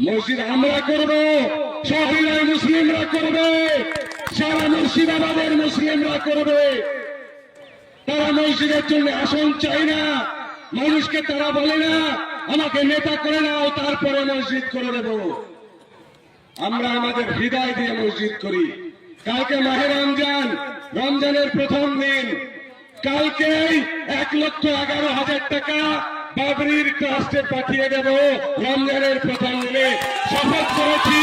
মসজিদ আমরা করব, সবিনয় মুসলিমরা করবে, সারা মুর্শিদাবাদের মুসলিমরা করবে। তারা মসজিদের জন্য আসন চাই না, মানুষকে তারা বলে না আমাকে নেতা করে নাও তারপরে মসজিদ করে দেব। আমরা আমাদের হৃদয় দিয়ে মসজিদ করি। কালকে মাহে রমজান, রমজানের প্রথম দিন, কালকেই 1,11,000 টাকা বাবরির ট্রাস্টে পাঠিয়ে দেব। রমজানের প্রথম দিনে শপথ করেছি,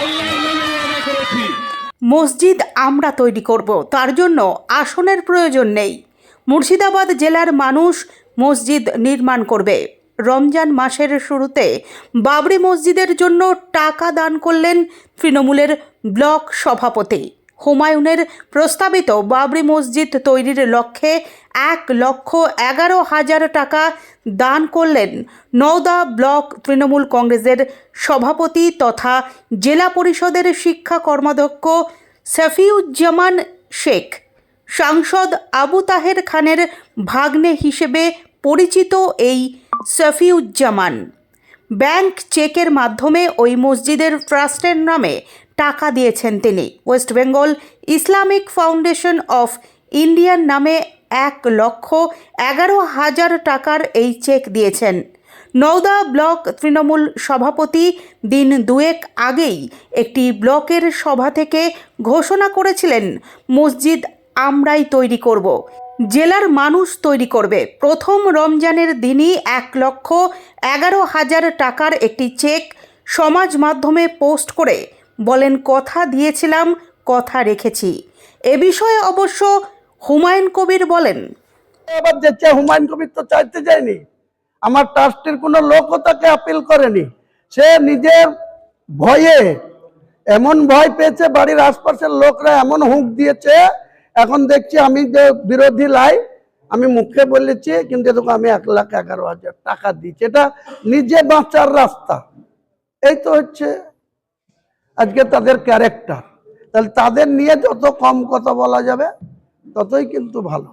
আল্লাহর নামে ওয়াদা করেছি। মসজিদ আমরা তৈরি করব, তার জন্য আসনের প্রয়োজন নেই। মুর্শিদাবাদ জেলার মানুষ মসজিদ নির্মাণ করবে। রমজান মাসের শুরুতে বাবরি মসজিদের জন্য টাকা দান করলেন তৃণমূলের ব্লক সভাপতি। হুমায়ুনের প্রস্তাবিত বাবরি মসজিদ তৈরির লক্ষ্যে 1,11,000 টাকা দান করলেন নওদা ব্লক তৃণমূল কংগ্রেসের সভাপতি তথা জেলা পরিষদের শিক্ষা কর্মাধ্যক্ষ সফিউজ্জামান শেখ। সাংসদ আবু তাহের খানের ভাগ্নে হিসেবে পরিচিত এই সফিউজ্জামান ব্যাংক চেকের মাধ্যমে ওই মসজিদের ট্রাস্টের নামে টাকা দিয়েছেন তিনি। West Bengal Islamic foundation of ইন্ডিয়ার নামে 1,11,000 টাকার এই চেক দিয়েছেন। নওদা ব্লক তৃণমূল সভাপতি দিন দুয়েক আগেই একটি ব্লকের সভা থেকে ঘোষণা করেছিলেন মসজিদ আমরাই তৈরি করব, জেলার মানুষ তৈরি করবে। প্রথম রমজানের দিনই 1,11,000 টাকার একটি চেক সমাজ মাধ্যমে পোস্ট করে বলেন, কথা দিয়েছিলাম, কথা রেখেছি। এ বিষয়ে অবশ্য হুমায়ুন কবির বলেন, আবার যেতে হুমায়ুন কবির তো চাইতে যায়নি, আমার ট্রাস্টের কোনো লোকও তাকে আপিল করেনি। সে নিজের ভয়ে এমন ভয় পেয়েছে, বাড়ির আশপাশের লোকরা এমন হুঁক দিয়েছে। এখন দেখছি আমি যে বিরোধী লাই, আমি মুখে বলেছি, কিন্তু দেখো আমি 1,11,000 টাকা দিচ্ছি, এটা নিজে বাঁচার রাস্তা। এই তো হচ্ছে আজকে তাদের ক্যারেক্টার। তাহলে তাদের নিয়ে যত কম কথা বলা যাবে ততই কিন্তু ভালো।